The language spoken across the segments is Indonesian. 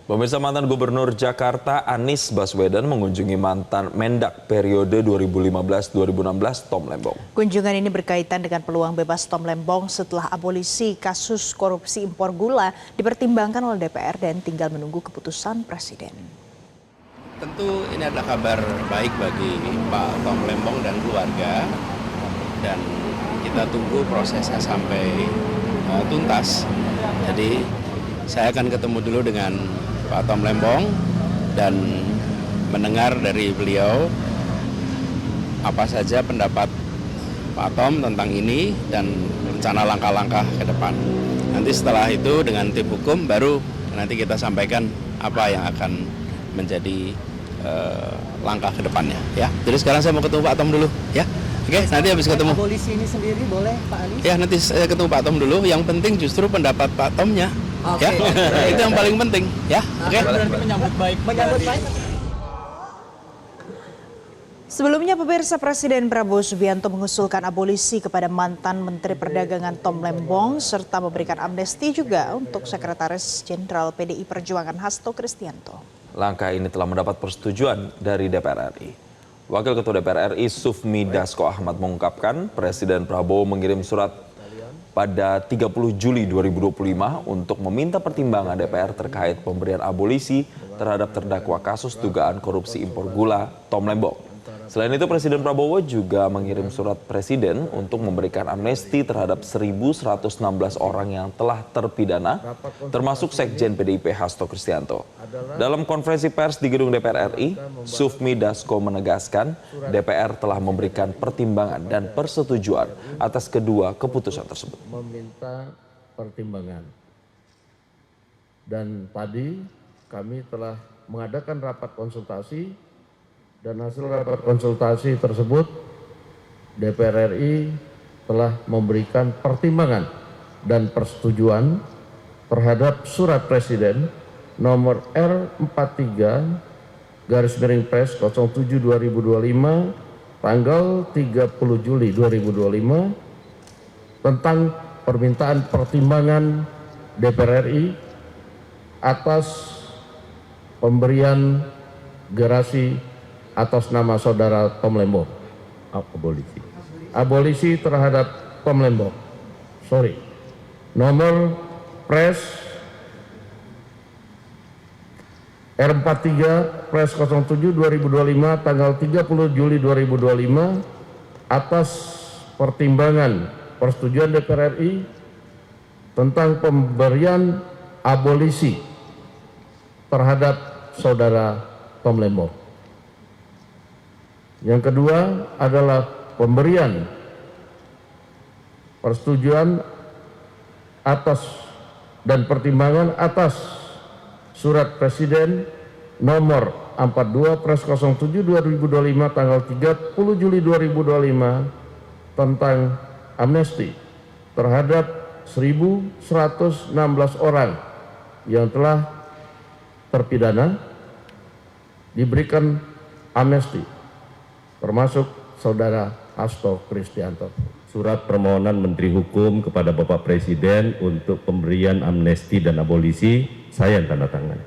Pemirsa, mantan Gubernur Jakarta Anies Baswedan mengunjungi mantan Mendak periode 2015-2016 Tom Lembong. Kunjungan ini berkaitan dengan peluang bebas Tom Lembong setelah abolisi kasus korupsi impor gula dipertimbangkan oleh DPR dan tinggal menunggu keputusan Presiden. Tentu ini adalah kabar baik bagi Pak Tom Lembong dan keluarga, dan kita tunggu prosesnya sampai tuntas. Jadi saya akan ketemu dulu dengan Pak Tom Lembong dan mendengar dari beliau apa saja pendapat Pak Tom tentang ini dan rencana langkah-langkah ke depan. Nanti setelah itu dengan tim hukum baru nanti kita sampaikan apa yang akan menjadi langkah ke depannya. Ya. Jadi sekarang saya mau ketemu Pak Tom dulu. Ya. Oke, nanti habis ketemu. Abolisi ini sendiri boleh Pak Anies? Ya, nanti saya ketemu Pak Tom dulu. Yang penting justru pendapat Pak Tomnya. Oke. Ya, itu yang paling penting. Ya, oke. Berarti menyambut baik. Menyambut baik. Sebelumnya, pemirsa, Presiden Prabowo Subianto mengusulkan abolisi kepada mantan Menteri Perdagangan Tom Lembong serta memberikan amnesti juga untuk Sekretaris Jenderal PDI Perjuangan Hasto Kristianto. Langkah ini telah mendapat persetujuan dari DPR RI. Wakil Ketua DPR RI Sufmi Dasko Ahmad mengungkapkan Presiden Prabowo mengirim surat pada 30 Juli 2025 untuk meminta pertimbangan DPR terkait pemberian abolisi terhadap terdakwa kasus dugaan korupsi impor gula Tom Lembong. Selain itu, Presiden Prabowo juga mengirim surat Presiden untuk memberikan amnesti terhadap 1.116 orang yang telah terpidana, termasuk Sekjen PDIP Hasto Kristianto. Dalam konferensi pers di gedung DPR RI, Sufmi Dasko menegaskan DPR telah memberikan pertimbangan dan persetujuan atas kedua keputusan tersebut. Meminta pertimbangan. Dan tadi kami telah mengadakan rapat konsultasi. Dan hasil rapat konsultasi tersebut, DPR RI telah memberikan pertimbangan dan persetujuan terhadap surat Presiden nomor R43/Pres 07/2025 tanggal 30 Juli 2025 tentang permintaan pertimbangan DPR RI atas pemberian gerasi atas nama saudara Tom Lembong. Abolisi terhadap Tom Lembong. Nomor Pres R43 Pres 07/2025 tanggal 30 Juli 2025 atas pertimbangan persetujuan DPR RI tentang pemberian abolisi terhadap saudara Tom Lembong. Yang kedua adalah pemberian persetujuan atas dan pertimbangan atas surat Presiden nomor 42 Pres 07/2025 tanggal 30 Juli 2025 tentang amnesti terhadap 1.116 orang yang telah terpidana diberikan amnesti, termasuk saudara Hasto Kristianto. Surat permohonan Menteri Hukum kepada Bapak Presiden untuk pemberian amnesti dan abolisi saya yang tanda tangan.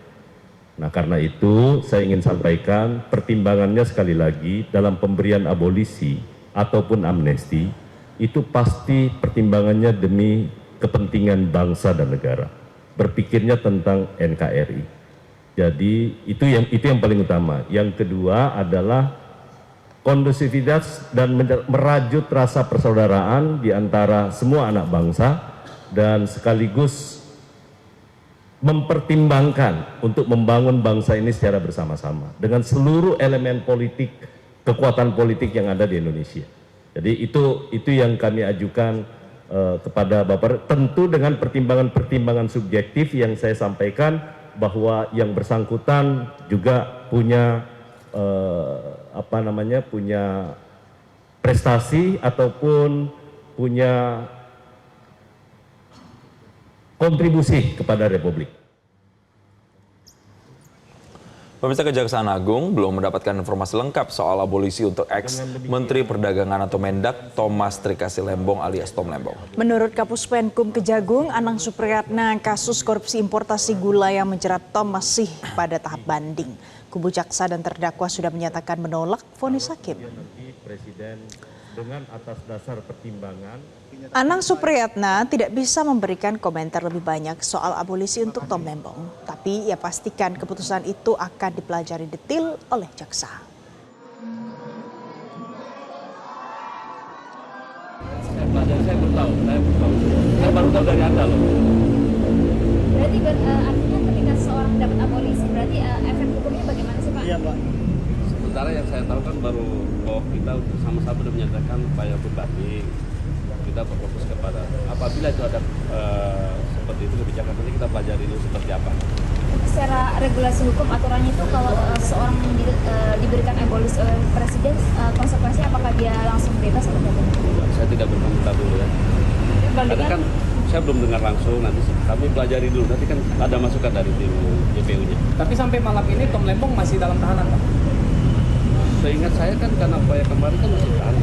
Nah, karena itu saya ingin sampaikan pertimbangannya sekali lagi dalam pemberian abolisi ataupun amnesti itu pasti pertimbangannya demi kepentingan bangsa dan negara. Berpikirnya tentang NKRI. Jadi itu yang paling utama. Yang kedua adalah kondusivitas dan merajut rasa persaudaraan di antara semua anak bangsa dan sekaligus mempertimbangkan untuk membangun bangsa ini secara bersama-sama dengan seluruh elemen politik, kekuatan politik yang ada di Indonesia. Jadi itu yang kami ajukan kepada Bapak, tentu dengan pertimbangan-pertimbangan subjektif yang saya sampaikan bahwa yang bersangkutan juga punya punya prestasi ataupun punya kontribusi kepada Republik. Pemirsa, Kejaksaan Agung belum mendapatkan informasi lengkap soal abolisi untuk ex-Menteri Perdagangan atau Mendak Thomas Trikasih Lembong alias Tom Lembong. Menurut Kapus Penkum Kejagung, Anang Supriyatna, kasus korupsi importasi gula yang menjerat Tom masih pada tahap banding. Kubu jaksa dan terdakwa sudah menyatakan menolak vonis hakim. Presiden dengan atas dasar pertimbangan Anang Supriyatna tidak bisa memberikan komentar lebih banyak soal abolisi untuk Tom Lembong. Tapi ia pastikan keputusan itu akan dipelajari detail oleh jaksa. saya baru tahu dari Anda loh. Berarti artinya ketika seorang dapat abolisi, berarti efek hukumnya bagaimana sih Pak? Iya Pak. Sementara yang saya tahu kan baru bahwa kita sama-sama sudah menyatakan upaya hukum banding. Kita berfokus kepada apabila itu ada seperti itu kebijakan, nanti kita pelajari dulu seperti apa. Secara regulasi hukum aturannya itu kalau seorang diberikan abolisi oleh presiden, konsekuensinya apakah dia langsung bebas atau bagaimana? Saya tidak berkomentar dulu ya. Karena kan saya belum dengar langsung, nanti kami pelajari dulu, nanti kan ada masukan dari tim JPU-nya. Tapi sampai malam ini Tom Lembong masih dalam tahanan Pak? Seingat saya kan karena upaya kemarin kan masih tahan.